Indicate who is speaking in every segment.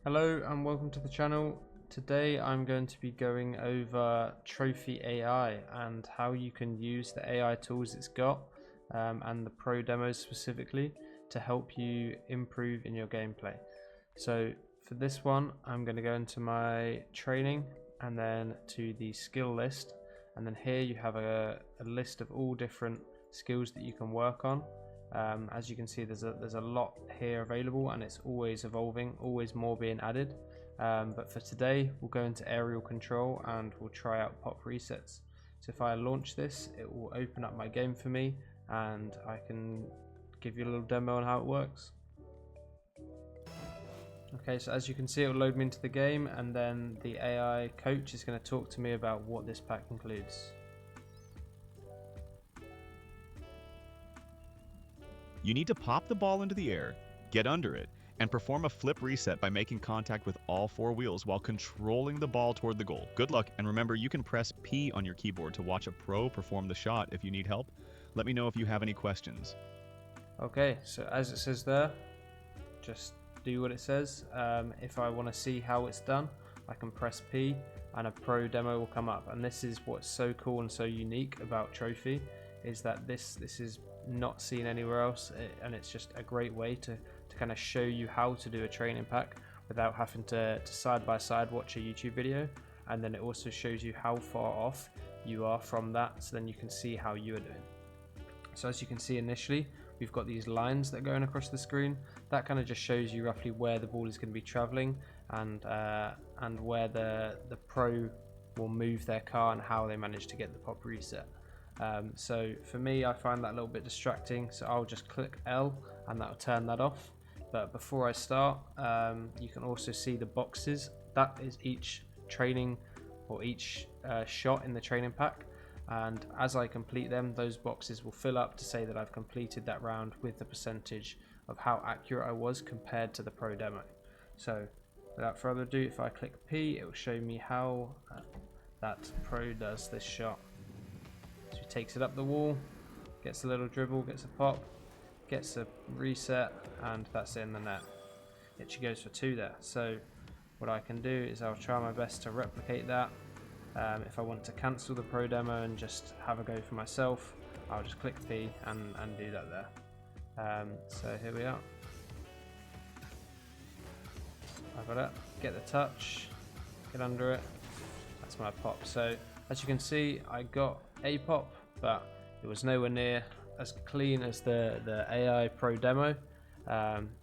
Speaker 1: Hello and welcome to the channel. Today I'm going to be going over Trophy AI and how you can use the AI tools it's got and the pro demos specifically to help you improve in your gameplay. So for this one I'm going to go into my training and then to the skill list, and then here you have a list of all different skills that you can work on. As you can see, there's a lot here available, and it's always evolving, always more being added. But for today, we'll go into aerial control and we'll try out pop resets. So if I launch this, it will open up my game for me, and I can give you a little demo on how it works. Okay, so as you can see, it will load me into the game, and then the AI coach is going to talk to me about what this pack includes.
Speaker 2: You need to pop the ball into the air, get under it, and perform a flip reset by making contact with all four wheels while controlling the ball toward the goal. Good luck, and remember, you can press P on your keyboard to watch a pro perform the shot if you need help. Let me know if you have any questions.
Speaker 1: Okay, so as it says there, just do what it says. If I want to see how it's done, I can press P and a pro demo will come up. And this is what's so cool and so unique about Trophy, is that this is not seen anywhere else, and it's just a great way to kind of show you how to do a training pack without having to side by side watch a YouTube video. And then it also shows you how far off you are from that, so then you can see how you are doing. So as you can see, initially we've got these lines that are going across the screen. That kind of just shows you roughly where the ball is going to be traveling, and where the pro will move their car and how they manage to get the pop reset. So for me, I find that a little bit distracting, so I'll just click L and that'll turn that off. But before I start, you can also see the boxes. That is each training or each shot in the training pack, and as I complete them, those boxes will fill up to say that I've completed that round with the percentage of how accurate I was compared to the pro demo. So without further ado, if I click P, it will show me how that pro does this shot. So he takes it up the wall, gets a little dribble, gets a pop, gets a reset, and that's it in the net. It actually goes for 2 there. So what I can do is I'll try my best to replicate that. If I want to cancel the pro demo and just have a go for myself, I'll just click P and do that there. So here we are. I've got it. Get the touch, get under it. That's my pop. So as you can see, I got a pop, but it was nowhere near as clean as the AI Pro demo,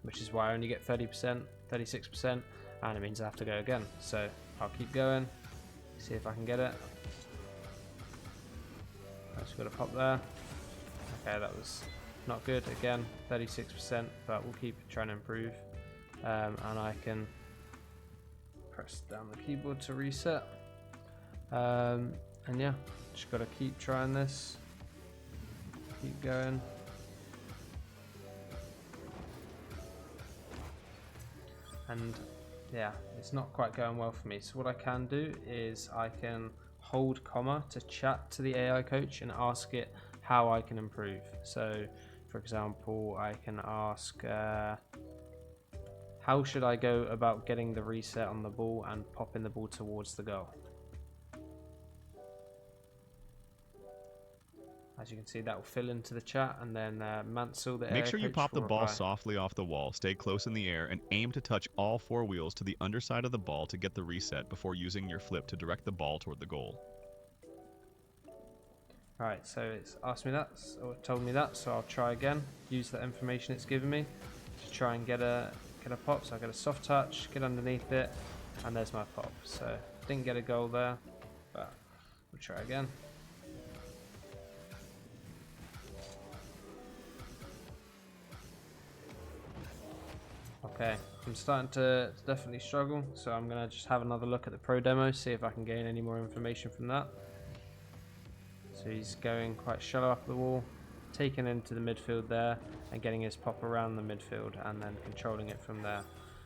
Speaker 1: which is why I only get 30%, 36%, and it means I have to go again. So I'll keep going, see if I can get it. I just got a pop there. Okay, that was not good. Again, 36%, but we'll keep trying to improve. And I can press down the keyboard to reset. And yeah, just gotta keep trying this, keep going. And yeah, it's not quite going well for me. So what I can do is I can hold comma to chat to the AI coach and ask it how I can improve. So for example, I can ask, how should I go about getting the reset on the ball and popping the ball towards the goal? As you can see, that will fill into the chat, and then Mansell, the
Speaker 2: Make
Speaker 1: AI
Speaker 2: sure you
Speaker 1: coach,
Speaker 2: pop the
Speaker 1: will
Speaker 2: ball
Speaker 1: reply.
Speaker 2: softly off the wall, stay close in the air, and aim to touch all four wheels to the underside of the ball to get the reset before using your flip to direct the ball toward the goal.
Speaker 1: Alright, so it's asked me that, or told me that, so I'll try again. Use that information it's given me to try and get a pop. So I get a soft touch, get underneath it, and there's my pop. So didn't get a goal there, but we'll try again. Okay, I'm starting to definitely struggle, so I'm gonna just have another look at the pro demo, see if I can gain any more information from that. So he's going quite shallow up the wall, taking into the midfield there, and getting his pop around the midfield, and then controlling it from there.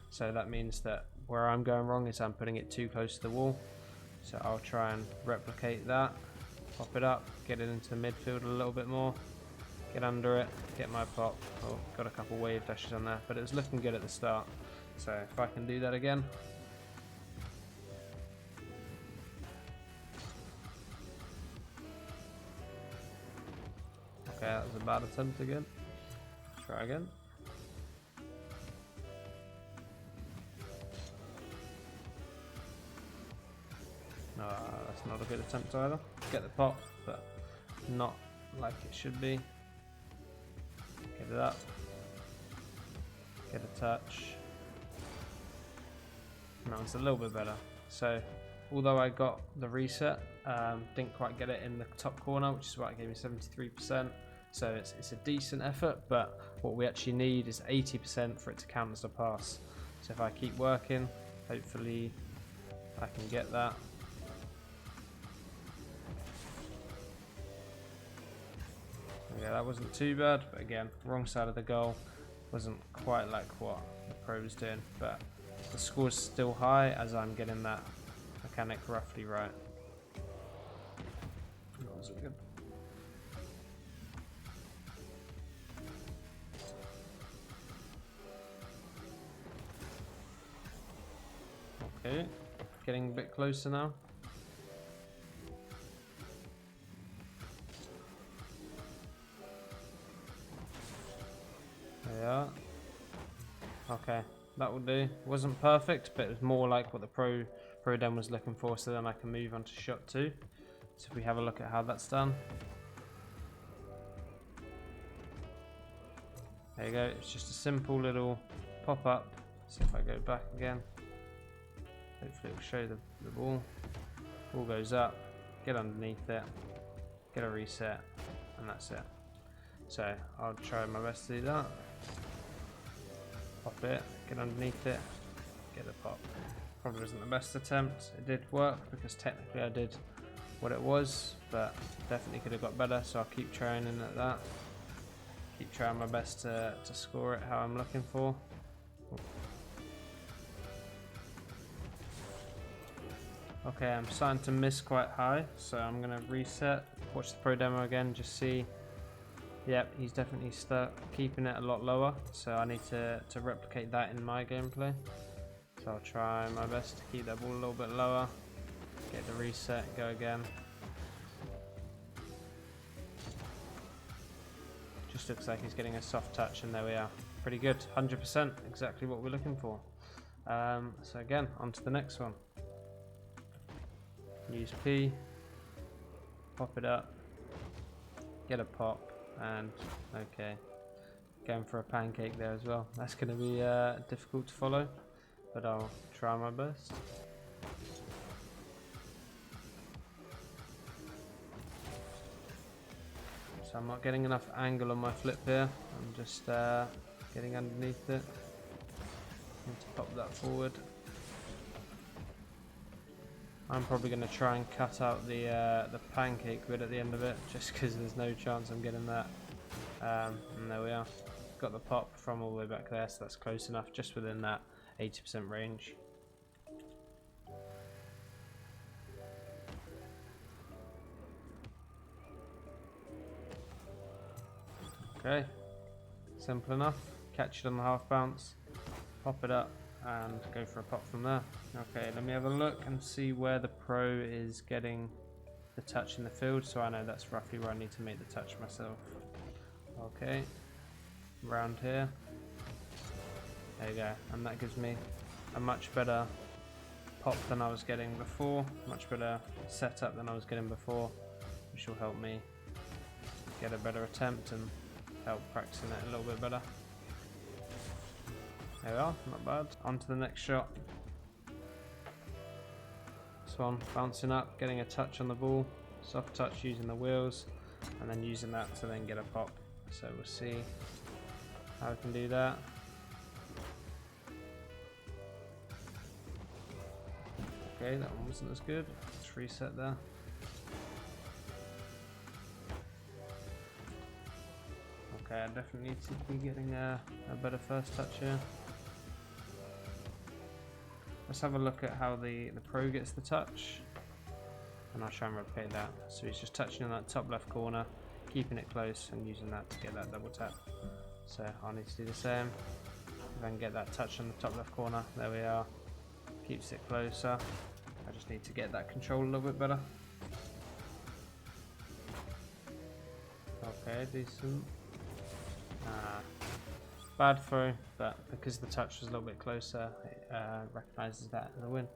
Speaker 1: So that means that where I'm going wrong is I'm putting it too close to the wall. So I'll try and replicate that, pop it up, get it into the midfield a little bit more, get under it, get my pop. Oh, got a couple wave dashes on there, but it was looking good at the start. So if I can do that again. Okay, that was a bad attempt again. Try again. No, that's not a good attempt either. Get the pop, but not like it should be. Get it up. Get a touch. No, it's a little bit better. So, although I got the reset, didn't quite get it in the top corner, which is why it gave me 73%. So it's a decent effort, but what we actually need is 80% for it to count as a pass. So if I keep working, hopefully I can get that. Okay, that wasn't too bad, but again, wrong side of the goal. Wasn't quite like what the pro was doing, but the score's still high as I'm getting that mechanic roughly right. That wasn't good. Okay, getting a bit closer now. There we are. Okay, that will do. Wasn't perfect, but it was more like what the Pro Dem was looking for, so then I can move on to shot 2. So if we have a look at how that's done. There you go, it's just a simple little pop-up. So if I go back again, hopefully it will show the ball. Ball goes up, get underneath it, get a reset, and that's it. So I'll try my best to do that. Pop it, get underneath it, get a pop. Probably wasn't the best attempt. It did work because technically I did what it was, but definitely could have got better, so I'll keep trying in at that. Keep trying my best to score it how I'm looking for. Okay, I'm starting to miss quite high, so I'm going to reset, watch the pro demo again, just see. Yep, he's definitely stuck, keeping it a lot lower, so I need to replicate that in my gameplay. So I'll try my best to keep that ball a little bit lower, get the reset, go again. Just looks like he's getting a soft touch, and there we are. Pretty good, 100%, exactly what we're looking for. So again, on to the next one. Use P, pop it up, get a pop, and okay, going for a pancake there as well. That's going to be difficult to follow, but I'll try my best. So I'm not getting enough angle on my flip here. I'm just getting underneath it. Need to pop that forward. I'm probably going to try and cut out the pancake bit at the end of it, just because there's no chance I'm getting that. And there we are. Got the pop from all the way back there, so that's close enough, just within that 80% range. Okay, simple enough. Catch it on the half bounce, pop it up, and go for a pop from there. Okay, let me have a look and see where the pro is getting the touch in the field, so I know that's roughly where I need to make the touch myself. Okay, around here. There you go, and that gives me a much better pop than I was getting before, much better setup than I was getting before, which will help me get a better attempt and help practicing it a little bit better. There we are, not bad. On to the next shot. This one, bouncing up, getting a touch on the ball, soft touch using the wheels, and then using that to then get a pop. So we'll see how we can do that. Okay, that one wasn't as good. Let's reset there. Okay, I definitely need to be getting a better first touch here. Let's have a look at how the pro gets the touch, and I'll try and replicate that. So he's just touching on that top left corner, keeping it close and using that to get that double tap. So I need to do the same. If I can get that touch on the top left corner, there we are. Keeps it closer. I just need to get that control a little bit better. Okay, decent. Bad throw, but because the touch was a little bit closer, it recognises that as a win.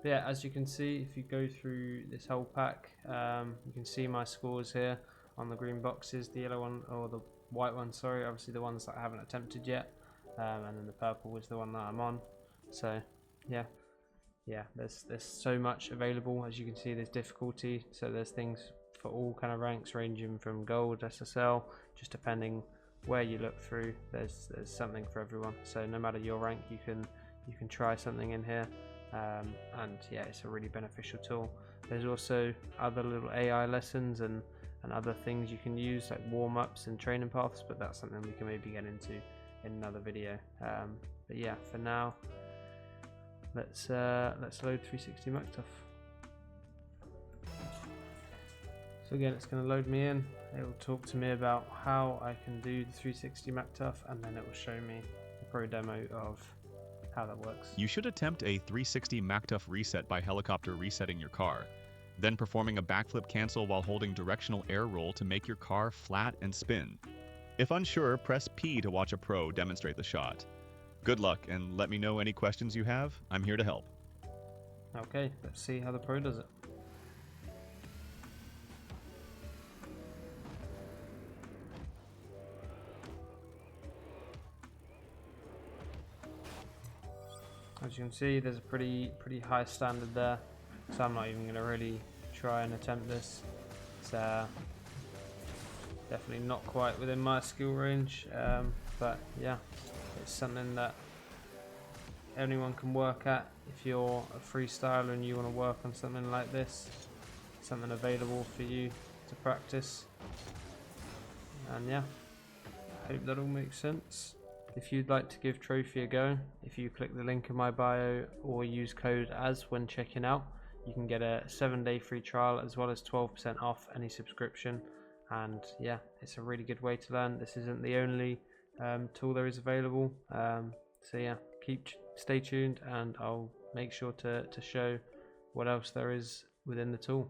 Speaker 1: But yeah, as you can see, if you go through this whole pack, you can see my scores here on the green boxes, the yellow one, or the white one, sorry, obviously the ones that I haven't attempted yet, and then the purple was the one that I'm on. So yeah, there's so much available. As you can see, there's difficulty, so there's things for all kind of ranks, ranging from gold, SSL, just depending where you look through. There's something for everyone. So no matter your rank, you can try something in here, and yeah, it's a really beneficial tool. There's also other little AI lessons and other things you can use, like warm-ups and training paths, but that's something we can maybe get into in another video. But yeah, for now, let's load 360 MacTuff. So again, it's going to load me in. It will talk to me about how I can do the 360 MacTuff, and then it will show me the pro demo of how that works.
Speaker 2: You should attempt a 360 MacTuff reset by helicopter resetting your car, then performing a backflip cancel while holding directional air roll to make your car flat and spin. If unsure, press P to watch a pro demonstrate the shot. Good luck, and let me know any questions you have. I'm here to help.
Speaker 1: Okay, let's see how the pro does it. As you can see, there's a pretty high standard there, so I'm not even going to really try and attempt this. It's definitely not quite within my skill range, but yeah, it's something that anyone can work at. If you're a freestyler and you want to work on something like this, something available for you to practice. And yeah, I hope that all makes sense. If you'd like to give Trophy a go, if you click the link in my bio or use code AS when checking out, you can get a 7-day free trial as well as 12% off any subscription. And yeah, it's a really good way to learn. This isn't the only tool there is available. So yeah, stay tuned, and I'll make sure to show what else there is within the tool.